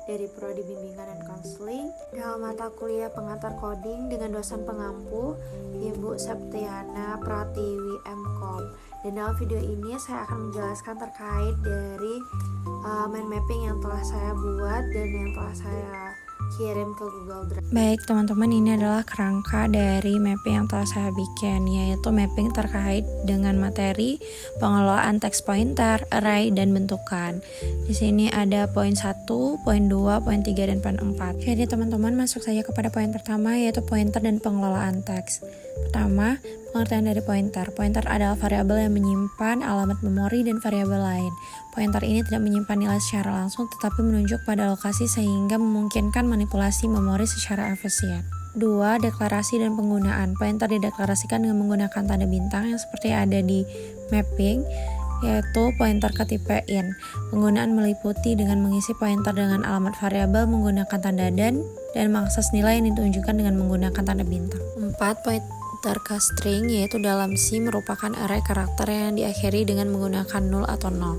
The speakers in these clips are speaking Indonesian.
dari Prodi Bimbingan dan Konseling dalam mata kuliah pengantar coding dengan dosen pengampu Ibu Septiana Pratiwi MKOM. Dan dalam video ini saya akan menjelaskan terkait dari mind mapping yang telah saya buat dan yang telah saya kirim ke Google Drive. Baik teman-teman, ini adalah kerangka dari mapping yang telah saya bikin, yaitu mapping terkait dengan materi pengelolaan text pointer, array, dan bentukan. Di sini ada poin 1, poin 2, poin 3, dan poin 4. Jadi teman-teman masuk saja kepada poin pertama, yaitu pointer dan pengelolaan teks. Pertama, pengertian dari pointer. Pointer adalah variabel yang menyimpan alamat memori dan variabel lain. Pointer ini tidak menyimpan nilai secara langsung, tetapi menunjuk pada lokasi sehingga memungkinkan manipulasi memori secara efisien. 2. Deklarasi dan penggunaan. Pointer dideklarasikan dengan menggunakan tanda bintang yang seperti ada di mapping, yaitu pointer ke tipe int. Penggunaan meliputi dengan mengisi pointer dengan alamat variabel menggunakan tanda dan mengakses nilai yang ditunjukkan dengan menggunakan tanda bintang. 4. Pointer ke string, yaitu dalam C merupakan array karakter yang diakhiri dengan menggunakan 0 atau 0.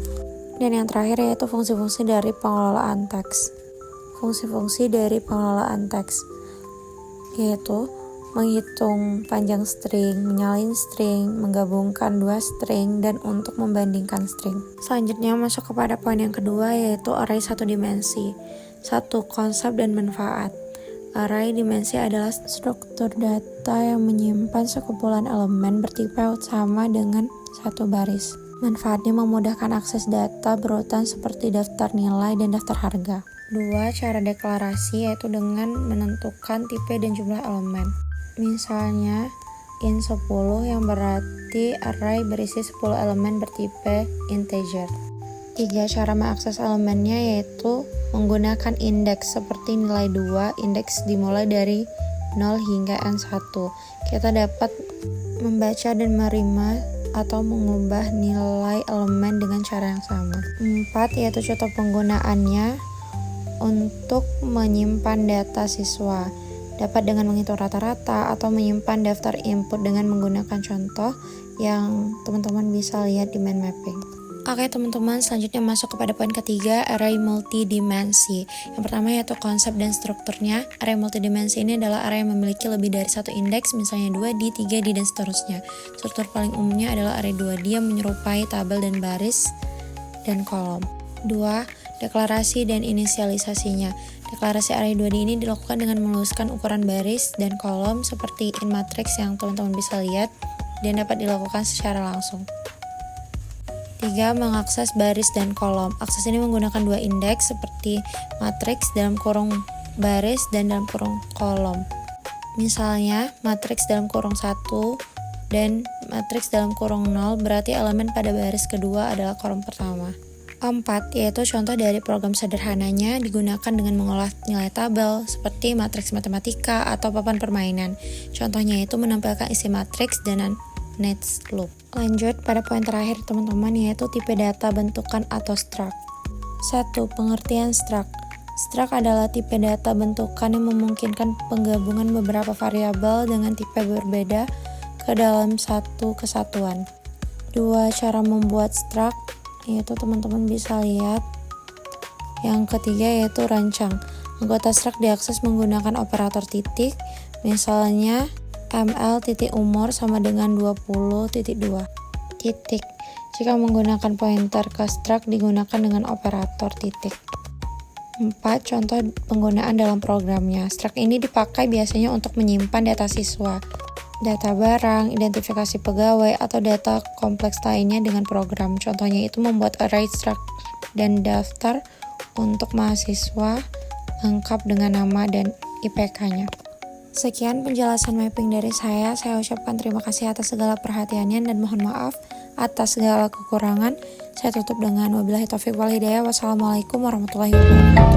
Dan yang terakhir yaitu fungsi-fungsi dari pengelolaan teks. Fungsi-fungsi dari pengelolaan teks yaitu menghitung panjang string, menyalin string, menggabungkan dua string, dan untuk membandingkan string. Selanjutnya masuk kepada poin yang kedua, yaitu array satu dimensi. 1. Konsep dan manfaat. Array dimensi adalah struktur data yang menyimpan sekumpulan elemen bertipe sama dengan satu baris. Manfaatnya memudahkan akses data berurutan seperti daftar nilai dan daftar harga. 2. Cara deklarasi, yaitu dengan menentukan tipe dan jumlah elemen. Misalnya int 10 yang berarti array berisi 10 elemen bertipe integer. 3. Cara mengakses elemennya, yaitu menggunakan indeks seperti nilai 2. Indeks dimulai dari 0 hingga n1. Kita dapat membaca dan menerima atau mengubah nilai elemen dengan cara yang sama. 4. Yaitu contoh penggunaannya untuk menyimpan data siswa. Dapat dengan menghitung rata-rata atau menyimpan daftar input dengan menggunakan contoh yang teman-teman bisa lihat di mind mapping. Oke teman-teman, selanjutnya masuk kepada poin ketiga, array multidimensi. Yang pertama yaitu konsep dan strukturnya. Array multidimensi ini adalah array yang memiliki lebih dari satu indeks, misalnya 2D, 3D, dan seterusnya. Struktur paling umumnya adalah array 2D yang menyerupai tabel dan baris dan kolom. 2. Deklarasi dan inisialisasinya. Deklarasi array 2D ini dilakukan dengan menuliskan ukuran baris dan kolom seperti in matrix yang teman-teman bisa lihat dan dapat dilakukan secara langsung. 3. Mengakses baris dan kolom. Akses ini menggunakan dua indeks seperti matriks dalam kurung baris dan dalam kurung kolom. Misalnya, matriks dalam kurung 1 dan matriks dalam kurung 0 berarti elemen pada baris kedua adalah kolom pertama. 4. Yaitu contoh dari program sederhananya digunakan dengan mengolah nilai tabel seperti matriks matematika atau papan permainan. Contohnya itu menampilkan isi matriks dan next loop. Lanjut pada poin terakhir teman-teman, yaitu tipe data bentukan atau struct. 1. Pengertian struct. Struct adalah tipe data bentukan yang memungkinkan penggabungan beberapa variabel dengan tipe berbeda ke dalam satu kesatuan. 2. Cara membuat struct, yaitu teman-teman bisa lihat. Yang ketiga yaitu rancang. Anggota struct diakses menggunakan operator titik, misalnya ml.umur sama dengan 20.2 titik. Jika menggunakan pointer ke struct digunakan dengan operator titik. 4. Contoh penggunaan dalam programnya. Struct ini dipakai biasanya untuk menyimpan data siswa, data barang, identifikasi pegawai, atau data kompleks lainnya dengan program. Contohnya itu membuat array struct dan daftar untuk mahasiswa lengkap dengan nama dan IPK-nya. Sekian penjelasan mapping dari saya. Saya ucapkan terima kasih atas segala perhatiannya dan mohon maaf atas segala kekurangan. Saya tutup dengan wabillahi taufiq wal hidayah. Wassalamualaikum warahmatullahi wabarakatuh.